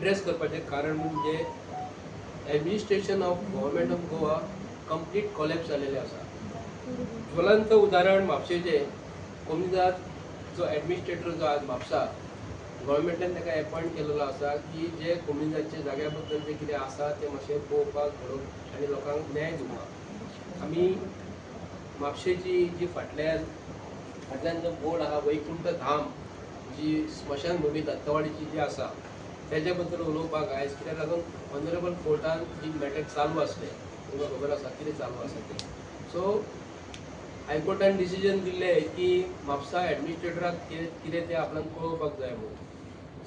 Address करपाचें कारण म्हणजे administration of government of Goa complete collapse जालेलें आसा. ज्वलंत उदाहरण म्हापशेचें. कोमनीदाद जो एडमिनिस्ट्रेटर जो आज म्हापसा गव्हर्मेंटान ताका एपॉयंट केलेलो आसा की जे कोमनीदादच्या जाग्या बद्दल जे कितें आसा तें मातशें पळोवपाक घडोवपाक आनी लोकांक न्याय दिवपाक. आमी म्हापशेची जी फाटल्यान जो बोर्ड आहा वैकुंठ धाम जी स्मशान भूमी दत्तवाडीची जी आसा तेज्या बद्दल उलोवपाक आयज कित्याक लागून ऑनरेबल कोर्टान जी मॅटर चालू आसलें तुमकां खबर आसा कितें चालू आसा तें. सो हायकोर्टान डिसिजन दिल्लें की म्हापसा एडमिनिस्ट्रेटराक कितें तें आपणाक कळोवपाक जाय म्हणून.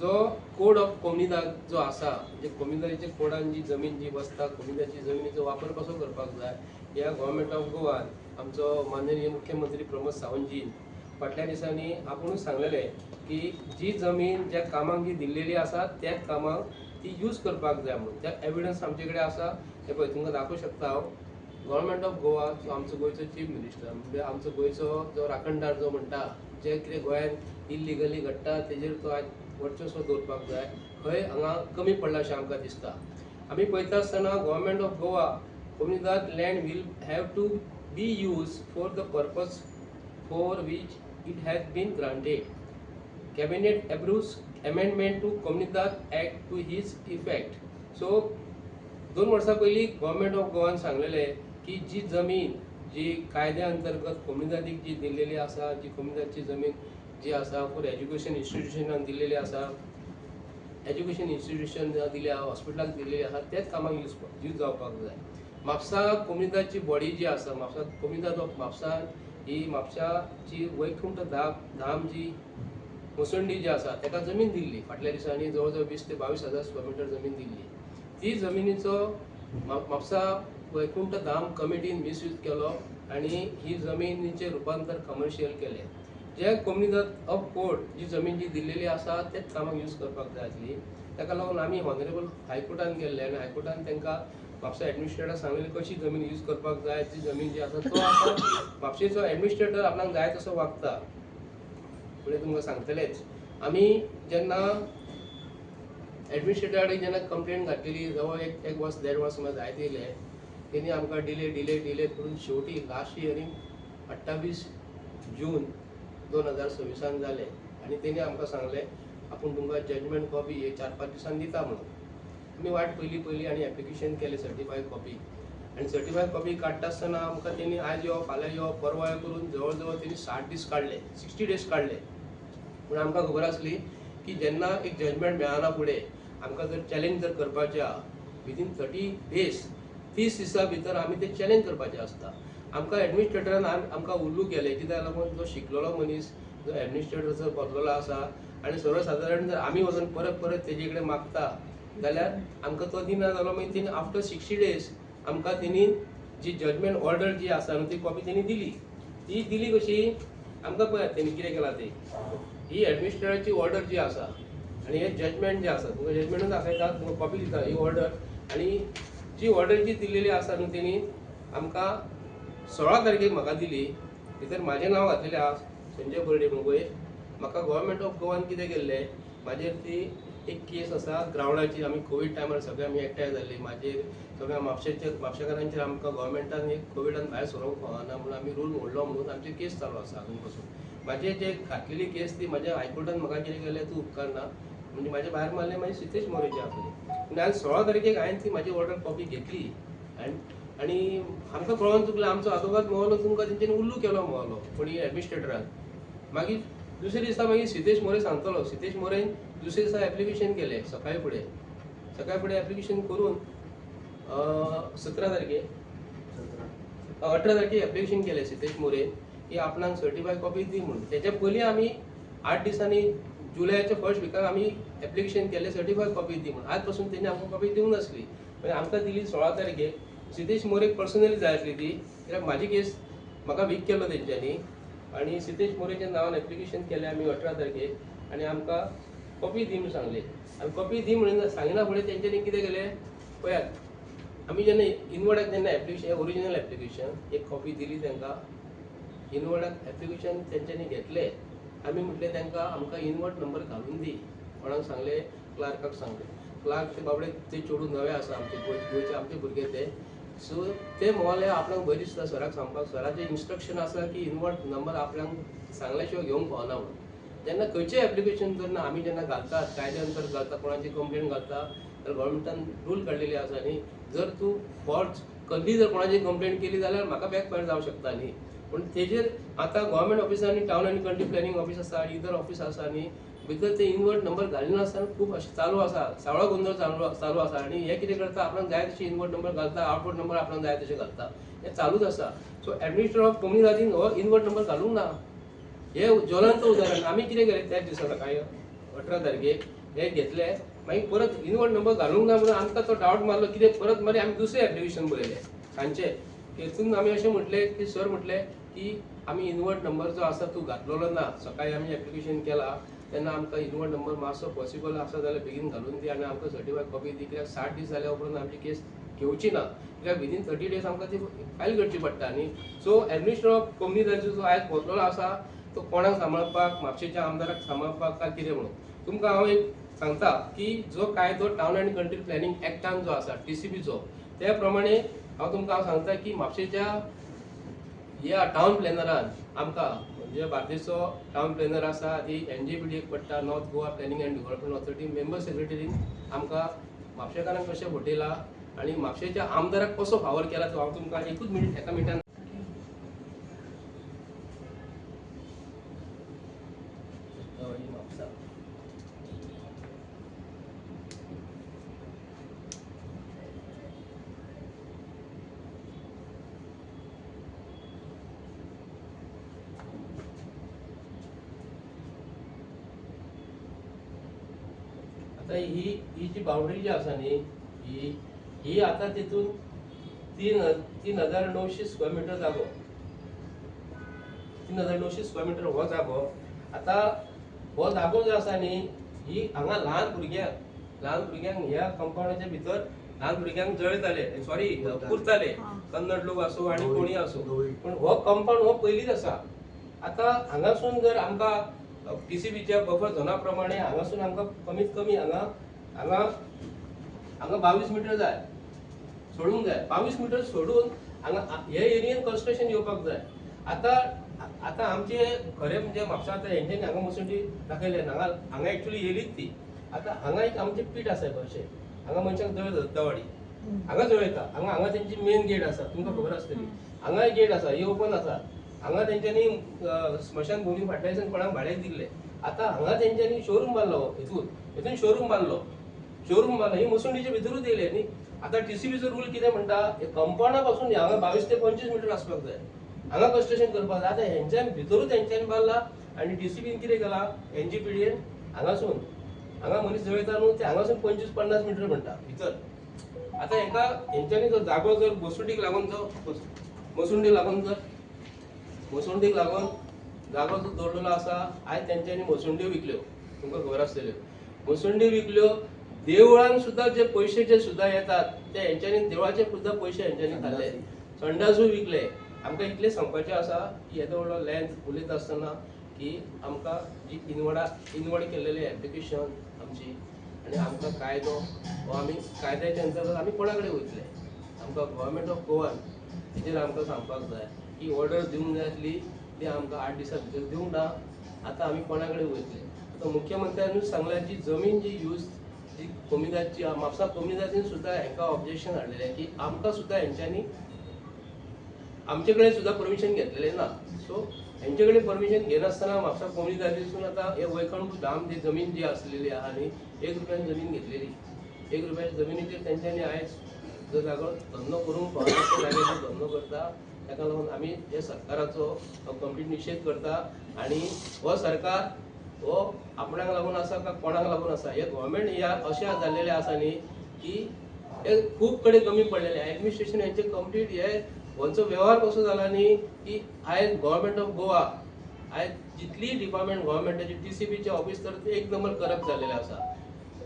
जो कोड ऑफ कोमनीदाद जो आसा म्हणजे कोमनीदादीच्या कोडान जी जमीन जी बसता कोमनीदादची जमिनीचो वापर कसो करपाक जाय ह्या गव्हर्मेंट ऑफ गोवान आमचो माननीय मुख्यमंत्री प्रमोद सावंतजीन फाटल्या दिसांनी आपुणूच सांगलेलें की जी जमीन ज्या कामाक जी दिल्लेली आसा त्याच कामाक ती यूज करपाक जाय म्हणून. त्या एविडन्स आमचे कडेन आसा. हे पळय तुमकां दाखोवं शकता हांव. गव्हर्मेंट ऑफ गोवा आमचो गोंयचो चीफ मिनिस्टर म्हणजे आमचो गोंयचो जो राखणदार जो म्हणटा जे कितें गोंयांत इल्लिगली घडटा तेजेर तो आज वर्चस्व दवरपाक जाय. खंय हांगा कमी पडला अशें आमकां दिसता. आमी पळयता आसतना government of Goa Comunidade land will have to be use for the purpose for which it has been granted. Cabinet approves amendment to Comunidade act to his effect. So 2 वर्सां पयलीं गव्हर्मेंट ऑफ गोवान सांगलेलें की जी जमीन जी कायद्या अंतर्गत कोमनीदादीक जी दिल्लेली आसा जी कोमनीदादची जमीन जी आसा फॉर एज्युकेशन इन्स्टिट्यूशनाक दिल्लेली आसा एज्युकेशन इन्स्टिट्यूशन दिल्या हॉस्पिटलाक दिल्लेली आसा तेच कामाक यूज जावपाक जाय. म्हापसा कोमनीदादची बॉडी जी आसा म्हापसा कोमनीदाद ऑफ म्हापसा ही म्हापशाची वैकुंठ धाम जी मुसंडी जी आसा ताका जमीन दिल्ली फाटल्या दिसांनी जवळ जवळ 20 ते 22,000 स्क्वेअर मिटर जमीन दिल्ली. ती जमिनीचो म्हापसा वैकुंठ धाम कमिटीन मिसयूज केलो आनी ही जमिनीचें रुपांतर कमर्शियल केलें. जे कोमनीदाद ऑफ कोर्ट जी जमीन जी दिल्लेली आसा तेच कामाक यूज करपाक जाय आसली. ताका लागून आमी ऑनरेबल हायकोर्टान गेल्ले आनी हायकोर्टान तांकां म्हापसा एडमिनिस्ट्रेटराक सांगलें कशी जमीन यूज करपाक जाय. ती जमीन जी आसा तो आसा म्हापशेचो एडमिनिस्ट्रेटर आपणाक जाय तसो वागता. फुडें तुमकां सांगतलेच. आमी जेन्ना एडमिनिस्ट्रेटरा कडेन जेन्ना कंप्लेंट घातलेली जवळ एक वर्स 1.5 वर्स सुमार जायत येयले. तेणी आमकां डिले करून शेवटी लास्ट हियरींग 28 जून 2026 जालें आनी तेणी आमकां सांगलें आपूण तुमकां जजमेंट कॉपी 4-5 दिसांनी दिता म्हणून. आमी वाट पयली आनी एप्लिकेशन केलें सर्टिफायड कॉपी आनी सर्टिफायड कॉपी काडटा आसतना आमकां तेणी आज यो फाल्यां यो परवा यो करून जवळ जवळ तेणी 60 दीस काडले 60 डेज काडले. पूण आमकां खबर आसली की जेन्ना एक जजमेंट मेळना फुडें आमकां जर चॅलेंज जर करपाचें आहा विदीन 30 डेज 30 दिसां भितर आमी तें चॅलेंज करपाचें आसता. आमकां एडमिनिस्ट्रेटरान आमकां उल्लू केलें कित्याक लागून जो शिकलेलो मनीस जो एडमिनिस्ट्रेटर जर बसलेलो आसा आनी सर्वसादारण जर आमी वचून परत तेजे कडेन मागता जाल्यार आमकां तो दिना जालो. मागीर तेणी आफ्टर 60 डेज आमकां तेणी जी जजमेंट ऑर्डर जी आसा न्हू ती कॉपी तेणी दिली. ती दिली कशी आमकां पळयात तेणी कितें केलां तें. ही एडमिनिस्ट्रेटराची ऑर्डर जी आसा आनी हे जजमेंट जे आसा तुमकां जजमेंटूच दाखयता तुमकां कॉपी दिता ही ऑर्डर आनी जी ऑर्डर जी दिल्लेली आसा न्हू तेणी आमकां 16 तारखेक म्हाका दिली. भितर म्हाजें नांव घातलेलें आहा संजय बर्डे म्हणून वयर. म्हाका गव्हर्मेंट ऑफ गोवान कितें केल्लें म्हाजेर ती एक केस आसा ग्रावंडाची. आमी कोवीड टायमार सगळे आमी एकठांय जाल्ली. म्हाजेर सगळ्या म्हापशेकारांचेर आमकां गव्हर्मेंटान एक कोविडान भायर सरोंक फावना म्हणून आमी रूल मोडलो म्हणून आमची केस चालू आसा अजून पासून. म्हाजे जे घातलेली केस ती म्हाज्या हायकोर्टान म्हाका कितें केलें तूं उपकारना म्हणजे म्हाजे भायर मारलें म्हाजे सितेश मोरेची आसली. पूण आज 16 तारखेक हांवें ती म्हाजी ऑर्डर कॉपी घेतली आनी आमकां कळोन चुकलें आमचो आदवोगाद महोलो तुमकां तेंच्यांनी उल्लू केलो महोलो कोणी एडमिनिस्ट्रेटरान. मागीर दुसरे दिसा मागीर सितेश मोरे सांगतलो. सितेश मोरेन दुसरे दिसा एप्लिकेशन केलें सकाळी फुडें एप्लिकेशन करून 17 तारखेक 18 तारखेक एप्लिकेशन केलें सितेश मोरेन की आपणाक सर्टिफायड कॉपी दी म्हणून. तेच्या पयलीं आमी 8 दिसांनी जुलयाच्या फर्स्ट विकाक आमी एप्लिकेशन केलें सर्टिफायड कॉपी दी म्हणून. आज पासून तेणी आमकां कॉपी दिवंक नासली. मागीर आमकां दिली 16 तारखेक. सितेश मोरेक पर्सनली जाय आसली ती कित्याक म्हाजी केस म्हाका वीक केलो तेंच्यांनी आनी सितेश मोरेच्या नांवान एप्लिकेशन केलें आमी 18 तारखेक आनी आमकां कॉपी दी म्हणून सांगली. आनी कॉपी दी म्हणून सांगिना फुडें तेंच्यांनी कितें केलें पळयात आमी जेन्ना इनवर्डाक जेन्ना एप्लिकेशन ओरिजिनल एप्लिकेशन एक कॉपी दिली तांकां. इनवर्डाक एप्लिकेशन तेंच्यांनी घेतलें आमी म्हटलें तांकां आमकां इनवर्ड नंबर घालून दी. कोणाक सांगलें क्लार्काक सांगलें. क्लार्क ते बाबडे ते चेडूं नवे आसा आमचे गोंयचे आमचे भुरगे ते सो ते मोले आपल्याक बरी दिसता सराक सांगपाक सराचे इन्स्ट्रक्शन आसा की इनवर्ट नंबर आपल्याक सांगल्या शिवाय घेवंक पावना म्हणून जेन्ना खंयचें एप्लिकेशन जेन्ना आमी जेन्ना घालतात कायद्या अंतर घालता कोणाची कंप्लेंट घालता तर गव्हर्मेंटान रूल काडलेली आसा न्ही जर तूं फॉल्ट कधी जर कोणाची कंप्लेंट केली जाल्यार म्हाका बॅकफायर जावंक शकता न्ही पूण तेजेर आतां गव्हर्मेंट ऑफिसांनी टावन आनी कंट्री प्लॅनिंग ऑफिस आसा इतर ऑफिस आसा न्ही भितर ते इनवर्ट नंबर घालिनासतना खूब अशें चालू आसा सावळो गोंधळ चालू आसा आनी हे कितें करता आपल्याक जाय तशी इनवर्ट नंबर घालता आउटवर्ड नंबर आपल्याक जाय तशें घालता हें चालूच आसा सो एडमिनिस्ट्रेटर ऑफ कम्युनिटीन हो इनवर्ट नंबर घालूंक ना हे ज्वलंत उदाहरण आमी कितें केलें त्याच दिसा सकाळी 18 तारखेक हे घेतले मागीर परत इनवर्ट नंबर घालूंक ना म्हणून आमकां तो डावट मारलो कितें परत मागीर आमी दुसरें एप्लिकेशन बरयलें सांजचें हेतून आमी अशें म्हटलें की सर म्हटलें की आमी इनवर्ट नंबर जो आसा तूं घातलेलो ना सकाळी आमी एप्लिकेशन केला तेन्ना आमकां इनवर्ट नंबर मातसो पॉसिबल आसा जाल्यार बेगीन घालून दी आनी आमकां सर्टिफायड कॉपी दी कित्याक 60 दीस जाल्या उपरांत आमची केस घेवची ना कित्याक विदीन 30 डेज आमकां ती फायल करची पडटा न्ही सो एडमिनिस्ट्रेटर ऑफ कम्युनिटीचो जो आयज बसलेलो आसा तो कोणाक सांबाळपाक म्हापशेच्या आमदाराक सांबाळपाक काय कितें म्हणून तुमकां हांव एक सांगता की जो कायदो टावन आनी कंट्री प्लॅनिंग एक्टान जो आसा TCPचो त्या प्रमाणे हांव तुमकां सांगता की म्हापशेच्या ह्या टावन प्लॅनरान आमकां म्हणजे बार्देसचो टावन प्लॅनर आसा ती NJPD एक पडटा north Goa planning and development authority member सेक्रेटरीन आमकां म्हापशेकारांक कशें फटयला आनी म्हापशेच्या आमदाराक कसो फावर केला तो हांव तुमकां एकूच मिनीट एका मिनिटान ही जी बाउंड्री जी आसा न्ही ही आता तितून 3,900 स्क्वेअर मिटर जागो 3,900 स्क्वेअर मिटर हो जागो आता हो जागो जो आसा न्ही ही हांगा ल्हान भुरग्यांक ह्या कंपाउंडाच्या भितर ल्हान भुरग्यांक जळयताले सॉरी पुरताले कन्नड लोक आसूं आनी कोणी आसूं पूण हो कंपाउंड हो पयलींच आसा आता हांगासून जर आमकां TCPच्या बफर झोना प्रमाणे हांगासून आमकां कमीत कमी हांगा 22 मिटर जाय सोडूंक जाय 22 मिटर सोडून हांगा हे एरियेन कन्स्ट्रक्शन येवपाक जाय आता आमचे खरें म्हणजे म्हापसा आतां हेंच्यांनी हांगा मसुंडी दाखयले हांगा एक्चुअली येयलीच ती आता हांगा एक आमचे पीठ आसा अशें हांगा मनशांक जळयता दत्तावाडी हांगा जळयता हांगा तेंची मेन गेट आसा तुमकां खबर आसतली हांगा एक गेट आसा ही ओपन आसा हांगा तेंच्यांनी स्मशान भुमी फाटल्याच्यान कोणाक भाड्याक दिल्ले आता हांगा तेंच्यांनी शोरूम बांदलो हितून शोरूम बांदलो ही मसुंडीच्या भितरूच येयले न्ही आता TCPचो रूल कितें म्हणटा कंपाउंडा पासून हांगा 22 ते 25 मिटर आसपाक जाय हांगा कन्स्ट्रक्शन करपाक जाय आता हेंच्या भितरूच तेंच्यांनी बांदला आनी TCPन कितें केला NJPDन हांगा मनीस जळयता न्हू ते हांगासून 25-50 मिटर म्हणटा भितर आता हेंच्यांनी जो जागो जर मसुंडीक लागून जागो जो दवरलेलो आसा आयज तेंच्यांनी मसुंड्यो विकल्यो तुमकां खबर आसतल्यो मसुंड्यो विकल्यो देवळान सुद्दां जे पयशे जे सुद्दां येतात ते हेंच्यांनी देवळाचे सुद्दां पयशे हेंच्यांनी खाल्ले संडासूय विकले आमकां इतलें सांगपाचें आसा की येदो व्हडलो लँड उलयता आसतना की आमकां जी इनवर्ड केल्लेली एप्लिकेशन आमची आनी आमकां कायदो हो आमी कायद्याच्या अंतर्गत आमी कोणा कडेन वयतले आमकां गव्हर्मेंट ऑफ गोवान हेजेर आमकां सांगपाक जाय की ऑर्डर दिवंक जाय आसली ती आमकां 8 दिसां भितर दिवंक ना आतां आमी कोणा कडेन वयतले आतां मुख्यमंत्र्यानूच सांगल्या जी जमीन जी यूज जी कम्युनिटीची म्हापसा कम्युनिटीन सुद्दां हांकां ऑब्जेक्शन हाडलेलें की आमकां सुद्दां हेंच्यांनी आमचे कडेन सुद्दां परमिशन घेतलेलें ना सो हेंचे कडेन परमिशन घेनासतना म्हापसा कम्युनिटीसून आतां हे वैकुंठ धाम जी जमीन जी आसलेली आहा न्ही 1 रुपयान जमीन घेतलेली 1 रुपयाच्या जमिनीचेर तेंच्यांनी आयज जो जागो धंदो करूंक फावना जाग्याचेर धंदो करता ताका लागून आमी हे सरकाराचो कंप्लीट निशेध करता आनी हो सरकार हो आपणाक लागून आसा काय कोणाक लागून आसा हे गव्हर्मेंट ह्या अशें जाल्लेलें आसा न्ही की हे खूब कडेन कमी पडलेले एडमिनिस्ट्रेशन हेंचे कंप्लीट हे होंचो वेव्हार कसो जाला न्ही की आयज गव्हर्मेंट ऑफ गोवा आयज जितली डिपार्टमेंट गव्हर्मेंटाची TCPचे ऑफिस तर ते 1 नंबर करप्ट जाल्लेले आसा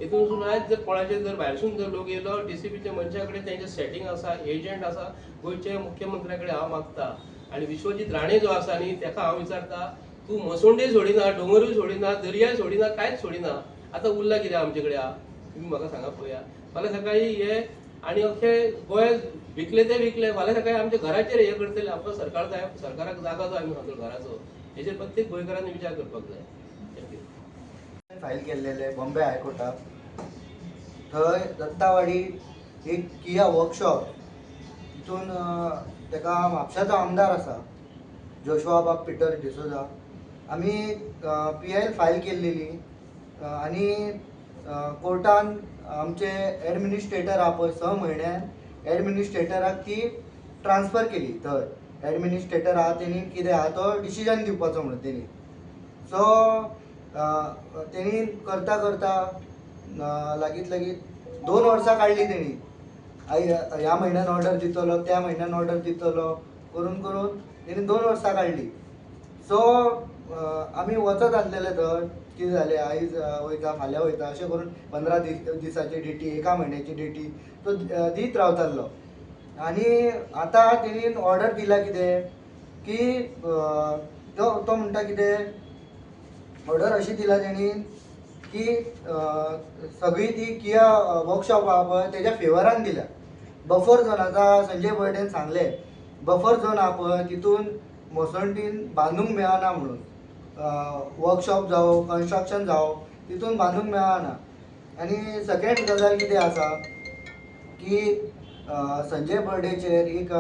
हितूनसून आयज जर कोणाचे जर भायरसून जर लोक येयलो TCPच्या मनशा कडेन तेंचे सेटींग आसा एजंट आसा गोंयचे मुख्यमंत्र्या कडेन हांव मागता आनी विश्वजीत राणे जो आसा न्ही तेका हांव विचारता तूं मसुंडी सोडिना डोंगरूय सोडिना दर्याय सोडिना कांयच सोडिना आतां उरला कितें आमचे कडेन तुम्ही म्हाका सांगा पळया. फाल्यां सकाळी हे आनी अख्खे गोंय विकले ते विकले, फाल्यां सकाळी आमच्या घराचेर हे करतले. आमकां सरकार जाय, सरकाराक जागा जाय म्हणून घराचो, हेचेर प्रत्येक गोंयकारांनी विचार करपाक जाय. थँक्यू. फायल केल्लेले बॉम्बे हायकोर्टाक. थंय दत्तावाडी एक किया वर्कशॉप, तितून तेका म्हापशाचो आमदार आसा जोशुआ बाब पिटर डिसोजा. आमी PIL फायल केल्लेली आनी कोर्टान आमचे एडमिनिस्ट्रेटर आहा पळय 6 म्हयन्यान एडमिनिस्ट्रेटराक ती ट्रान्सफर केली. थंय एडमिनिस्ट्रेटर आहा तेणी कितें आहा तो डिसिजन दिवपाचो म्हणून तेणी. सो तेणी करता करता लागीत 2 वर्सां काडली तेणी. ह्या म्हयन्यान ऑर्डर दितलो, त्या म्हयन्यान ऑर्डर दितलो करून करून तेणी 2 वर्सां काडली. सो आमी वचत आसलेले थंय. कितें जालें, आयज वयता फाल्यां वयता अशें करून 15 दिसाची डेटी, 1 म्हयन्याची डेटी तो दीत रावतालो. आनी आतां तेणी ऑर्डर दिला कितें की तो म्हणटा कितें, ऑर्डर अशी दिला तेणी की सगळी ती किया वर्कशॉप आहा पळय तेज्या फेवरान दिल्या. बफर झोन आतां संजय बर्डेन सांगलें बफर झोन आहा पळय तितून मोसंडीन बांदूंक मेळना म्हणून. वर्कशॉप जावं कन्स्ट्रक्शन जावं तितून बांदूंक मेळना. आनी सेकेंड गजाल कितें आसा की संजय बर्डेचेर एक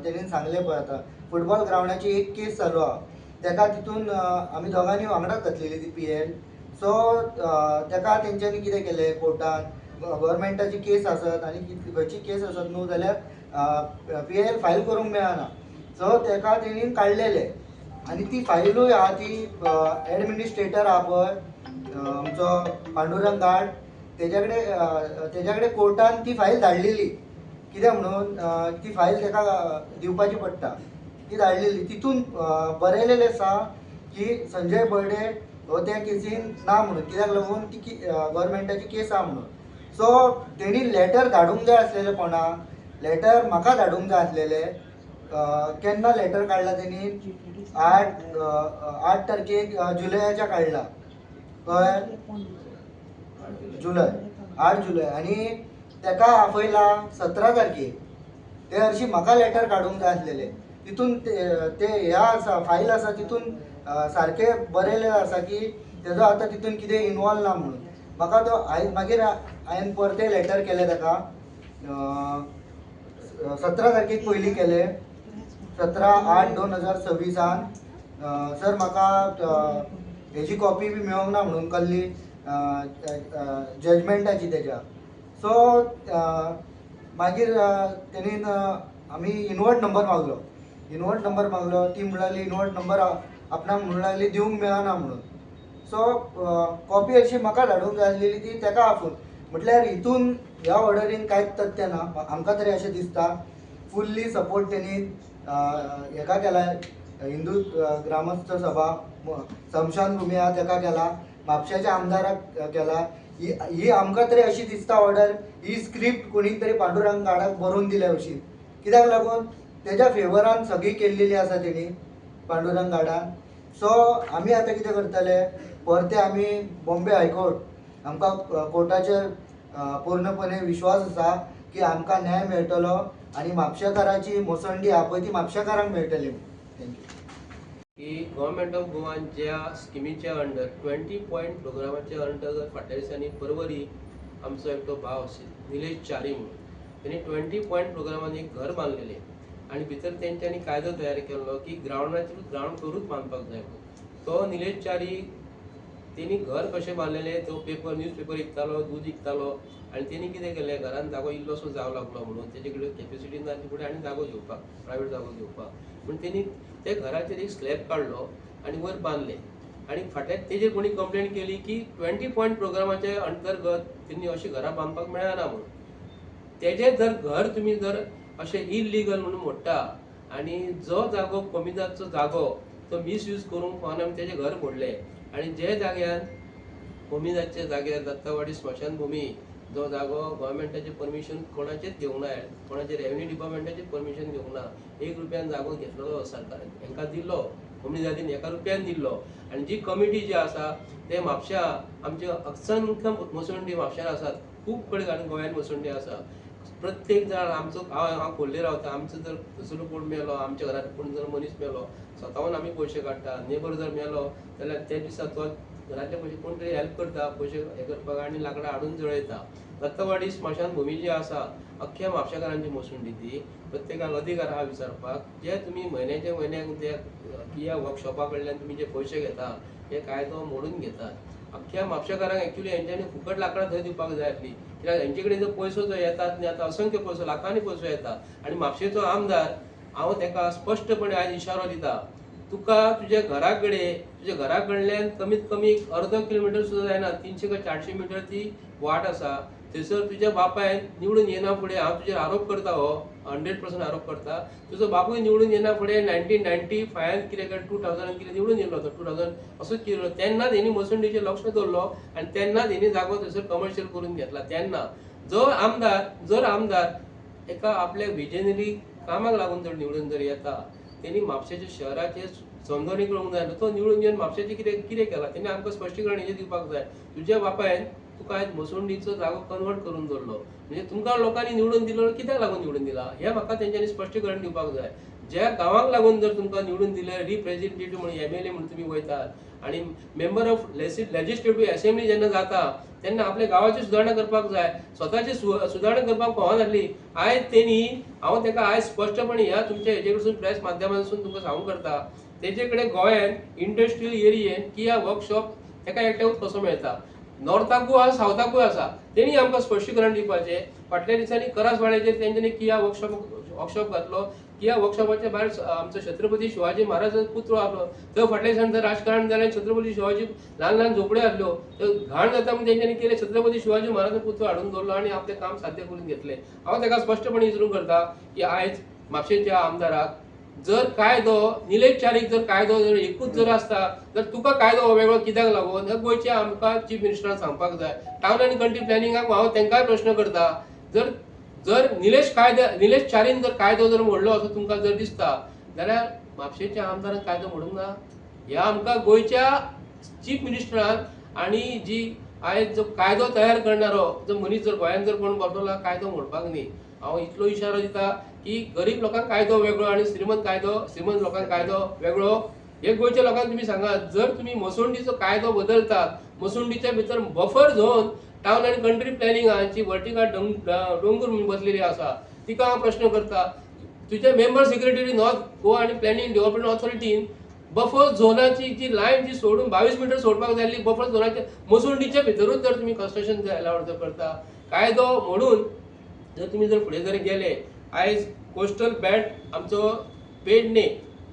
तेणेन सांगलें पळय आतां फुटबॉल ग्रावंडाची एक केस चालू आहा. तेका तितून आमी दोगांनी वांगडाच घातलेली ती PIL. सो तेका तेंच्यांनी कितें केलें कोर्टान, गव्हर्मेंटाची केस आसत आनी खंयची केस आसत न्हू जाल्यार PIL फायल करूंक मेळना. सो तेका तेणी काडलेले आनी ती फायलूय आहा ती एडमिनिस्ट्रेटर आहा पळय आमचो पांडुरंग गाड तेज्या कडेन कोर्टान ती फायल धाडलेली. कित्याक म्हणून ती फायल तेका दिवपाची पडटा, ती धाडलेली. तितून बरयलेलें आसा की संजय बर्डे हो त्या केसीन ना म्हणून, कित्याक लागून ती गव्हर्मेंटाची केस आहा म्हणून. सो तेणी लेटर धाडूंक जाय आसलेलें कोणाक, लेटर म्हाका धाडूंक जाय आसलेलें. केन्ना लेटर काडला तेणी 8 तारखेक जुलयाच्या काडला कळ्ळें, जुलय 8 जुलय. आनी तेका आपयला 17 तारखेक. ते हरशी म्हाका लेटर काडूंक जाय आसलेलें. तितून ते ह्या आसा फायल आसा तितून सारकें बरयलेलें आसा की तेजो आतां तितून कितें इनवॉल्व ना म्हणून. म्हाका तो मागीर हांवें परतें लेटर केलें तेका 17 तारखेक पयलीं केलें, 17/8/2026. सर म्हाका हेजी कॉपी बी मेळोंक ना म्हणून कसली जजमेंटाची तेज्या. सो मागीर तेणीन आमी इनवर्ट नंबर मागलो. ती म्हणून लागली इनवर्ट नंबर आपणाक म्हणून लागली दिवंक मेळना म्हणून. सो कॉपी अशी म्हाका धाडूंक जाय आसलेली ती तेका आपूण. म्हटल्यार हितून ह्या ऑर्डरीन कांयच तथ्य ना आमकां तरी अशें दिसता. फुल्ली सपोर्ट तेणी हेका केला, हिंदू ग्रामस्थ सभा समशान भुमी आहा तेका केला, म्हापशाच्या आमदाराक केला. ही आमकां तरी अशी दिसता ऑर्डर ही स्क्रिप्ट कोणी तरी पांडुरंग गाडाक बरोवन दिल्या अशी. कित्याक लागून तेज्या फेवरान सगळी केल्लेली आसा तेणी पांडुरंग गाडान. सो आमी आतां कितें करतले, परते आमी बॉम्बे हायकोर्ट आमकां कोर्टाचेर पूर्णपणे विश्वास आसा की आमकां न्याय मेळटलो आनी म्हापशेकाराची मोसंडी आहा पळय ती म्हापशेकारांक मेळटली. थँक्यू. की गव्हर्मेंट ऑफ गोवान ज्या स्किमीच्या अंडर 20 पॉयंट प्रोग्रामाच्या अंतर्गत फाटल्या दिसांनी परवरी आमचो एकटो भाव निलेश च्यारी म्हणून त्यांनी 20 पॉयंट प्रोग्रामान एक घर बांदलेलें आनी भितर तेंच्यांनी कायदो तयार केल्लो की ग्रावंड करूच बांदपाक जाय. तो निलेश च्यारी तेणी घर कशें बांदलेलें, तो न्यूज पेपर विकतालो, दूध विकतालो आनी तेणी कितें केलें, घरान जागो इल्लोसो जावं लागलो म्हणून तेजे कडेन कॅपेसिटी ना ती फुडें आनी जागो घेवपाक, प्रायवेट जागो घेवपाक पूण तेणी ते घराचेर एक स्लॅब काडलो आनी वयर बांदलें. आनी फाटल्यान तेजेर कोणी कंप्लेंट केली की 20 पॉयंट प्रोग्रामाचे अंतर्गत तेणी अशी घरां बांदपाक मेळना म्हणून. तेजें जर घर तुमी जर अशें इल्लिगल म्हणून मोडटा आनी जो जागो कोमिदाचो जागो तो मिसयूज करूंक फावन तेजें घर मोडलें आनी जे जाग्यार कोमिदाचे जाग्यार दत्तावाडी स्मशान भुमी जो जागो गव्हर्मेंटाचें परमिशन कोणाचेच घेवंक ना, कोणाचे रेव्हेन्यू डिपार्टमेंटाचें परमिशन घेवंक ना, 1 रुपयान जागो घेतलो सरकारान हांकां दिलो कम्युनिटीन एका रुपयान दिल्लो आनी जी कमिटी जी आसा ते म्हापशा आमचे असंख्य मसवंडी म्हापशान आसात, खूब कडेन गोंयान मसवंडी आसा. प्रत्येक जाण आमचो हांव खोर्ले रावता, आमचो जर दुसरो कोण मेलो, आमच्या घरांत कोण जर मनीस मेलो, स्वताहून आमी पयशे काडटा. नेबर जर मेलो जाल्यार त्या दिसा तो घरांतले पयशे कोण तरी हेल्प करता पयशे हे करपाक आनी लांकडां हाडून जळयता. दत्तवाडी स्मशान भुमी जी आसा अख्ख्या म्हापशेकारांची मसवंडी ती. प्रत्येकाक अधिकार आहा विचारपाक, जे तुमी म्हयन्याच्या म्हयन्याक ते किया वर्कशॉपा कडल्यान तुमी जे पयशे घेता हे कायदो मोडून घेतात. अख्ख्या म्हापशेकारांक एक्चुअली हेंच्यांनी फुकट लांकडां थंय दिवपाक जाय आसली, कित्याक हेंचे कडेन जो पयसो जो येतात न्ही आतां असंख्य पयसो लाखांनी पयसो येता. आनी म्हापशेचो आमदार हांव ताका स्पश्टपणे आयज इशारो दिता, तुका तुज्या घरा कडेन तुज्या घरा कडल्यान कमीत कमी अर्दो किलोमिटर सुद्दां जायना, 300 काय 400 मिटर ती वाट आसा. थंयसर तुज्या बापायन निवडून येना फुडें हांव तुजेर आरोप करता, हो 100% आरोप करता, तुजो बापूय निवडून येना फुडें 1995 कितें काय 2000 कितें निवडून येयलो तो 2000 असोच केलो. तेन्ना तेणी मसवंडीचेर लक्ष दवरलो आनी तेन्ना तेणी जागो थंयसर कमर्शियल करून घेतला. तेन्ना जर आमदार एका आपल्या विजनरी कामाक लागून जर निवडून जर येता, तेणी म्हापशेच्या शहराचे समजोनी कळूंक जाय. तो निवडून येवन म्हापशेचें कितें केलां तेणी आमकां स्पश्टीकरण हेजें दिवपाक जाय. तुज्या बापायन तुका आयज मसवंडीचो जागो कन्वर्ट करून दवरलो, म्हणजे तुमकां लोकांनी निवडून दिलो, कित्याक लागून निवडून दिला हें म्हाका तेंच्यांनी स्पश्टीकरण दिवपाक जाय. ज्या गांवांक लागून जर तुमकां निवडून दिलें, रिप्रेझेंटेटिव्ह म्हणून MLA म्हणून तुमी वयतात आनी मेंबर ऑफ लेजिस्लेटिव्ह असेंब्ली जेन्ना जाता तेन्ना आपल्या गांवाची सुदारणा करपाक जाय, स्वताची सुदारणा करपाक फावो नासली. आयज तेणी हांव ताका आयज स्पश्टपणे ह्या तुमच्या हेजे कडसून प्रेस माध्यमांतसून तुमकां सांगूंक करता, तेजे कडेन गोंयान इंडस्ट्रियल एरियेन किया वर्कशॉप एका एकट्याकूच कसो मेळटा. नॉर्थाकूय आसा, सावथाकूय आसा. तेणी आमकां स्पश्टीकरण दिवपाचें. फाटल्या दिसांनी करासवाड्याचेर तेंच्यांनी किया वर्कशॉप घातलो. किया वर्कशॉपाच्या भायर आमचो छत्रपती शिवाजी महाराजाचो पुतळो आसलो. थंय फाटल्या दिसांनी जर राजकारण जालें, छत्रपती शिवाजी ल्हान ल्हान झोपड्यो आसल्यो, थंय घाण जाता म्हणून तेंच्यांनी केलें, छत्रपती शिवाजी महाराजाचो पुतळो हाडून दवरलो आनी आपलें काम साध्य करून घेतलें. हांव ताका स्पश्टपणे विचारूंक करता की आयज म्हापशेच्या आमदाराक जर कायदो निलेश चारीक जर कायदो जर एकूच जर आसता तर तुका कायदो हो वेगळो कित्याक लागून हें गोंयच्या आमकां चीफ मिनिस्टरान सांगपाक जाय. टावन आनी कंट्री प्लॅनिंगाक हांव तांकांय प्रश्न करता, जर निलेश चारीन जर कायदो जर मोडलो असो तुमकां जर दिसता जाल्यार म्हापशेच्या आमदारान कायदो मोडूंक ना. ह्या आमकां गोंयच्या चीफ मिनिस्टरान आनी जी आयज जो कायदो तयार करणारो जो मनीस जर गोंयान जर कोण बसलो कायदो मोडपाक न्ही. हांव इतलो इशारो दिता की गरीब लोकांक कायदो वेगळो आनी श्रीमंत लोकांक कायदो वेगळो. हे गोंयच्या लोकांक तुमी सांगात, जर तुमी मसवंडीचो कायदो बदलतात, मसवंडीच्या भितर बफर झोन टावन आनी कंट्री प्लॅनिंगाची वर्टिकल दोंगर म्हणून बसलेली आसा, तिका हांव प्रश्न करता, तुज्या मेंबर सेक्रेटरी नॉर्थ गोवा आनी प्लॅनिंग डेव्हलपमेंट ऑथॉरिटीन बफर झोनाची जी लायन जी सोडून 22 मिटर सोडपाक जाय आसली, बफर झोनाच्या मसवंडीच्या भितरूच जर तुमी कन्स्ट्रक्शन अलाउड जर करता, कायदो म्हणून जर तुमी जर फुडें जर गेले, आयज कोस्टल बेल्ट आमचो पेडणे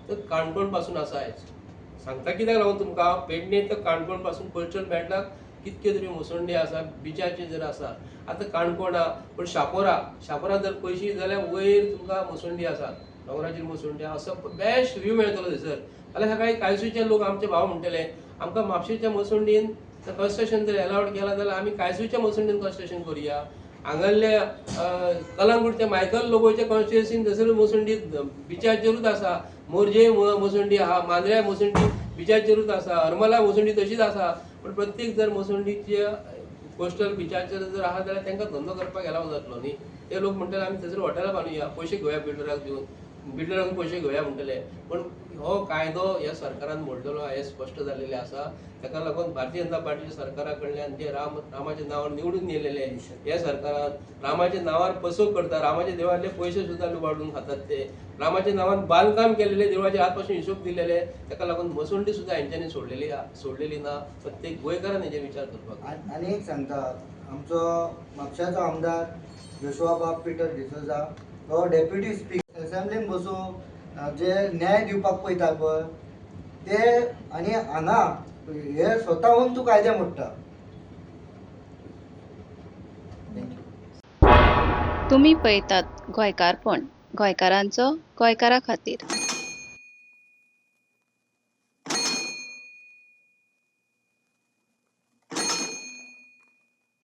तर काणकोण पासून आसा. आयज सांगता कित्याक लागून तुमकां, पेडणे तर काणकोण पासून कोस्टल बेल्टाक कितके तरी मसवंडी आसा, बिचाचे जर आसा. आतां काणकोणा पूण शापोरा जर पयशी जाल्यार वयर तुमकां मसवंडी आसा, दोंगराचेर मसवंडी असो बेस्ट व्यू मेळटलो थंयसर. फाल्यां सकाळीं कायसूचे लोक आमचे भाव म्हणटले आमकां म्हापशेच्या मसवंडीन कन्स्ट्रक्शन जर अलाउड केला जाल्यार आमी कायसूच्या मसवंडीन कन्स्ट्रक्शन करुया. हांगासले कलंगूटच्या मायकल लोबोच्या कॉन्स्टिट्युएन्सीन थंयसर मसवंडी बिचाचेरूच आसा, मोरजे मसवंडी आहा, मांद्र्या मसवंडी बिचाचेरूच आसा, हरमला मसवंडी तशीच आसा. पण प्रत्येक जर मसवंडीच्या कोस्टल बिचाचेर जर आहा जाल्यार तांकां धंदो करपाक अलाव जातलो न्ही. ते लोक म्हणटले आमी थंयसर हॉटेलां बांदुया, पयशे घेवया बिल्डराक पयशे घेवया म्हणटले. पण हो कायदो ह्या सरकारान मोडलेलो हे स्पश्ट जाल्लेले आसा. ताका लागून भारतीय जनता पार्टीच्या सरकारा कडल्यान जे रामाच्या नांवार निवडून येयलेले ह्या सरकारान रामाच्या नांवार फसवणूक करता, रामाच्या देवळातले पयशे सुद्दां लुबाडून खातात ते, रामाच्या नांवान बांदकाम केलेले देवळाचे आज पासून हिशोब दिलेले. ताका लागून मसवंडी सुद्दां हेंच्यांनी सोडलेली ना. प्रत्येक गोंयकारान हेजेर विचार करपाक. आनी एक सांगता, आमचो म्हापशाचो आमदार जोशुआ बाब पिटर डिसोजा तो डेप्युटी स्पीकर असेंब्लीन बसून जे न्याय दिवपाक पळयता पळय ते, आनी हांगा हे स्वताहून तूं कायदे मोडटा. तुम्ही पळयतात गोंयकारपण, गोंयकारांचो गोंयकारा खातीर.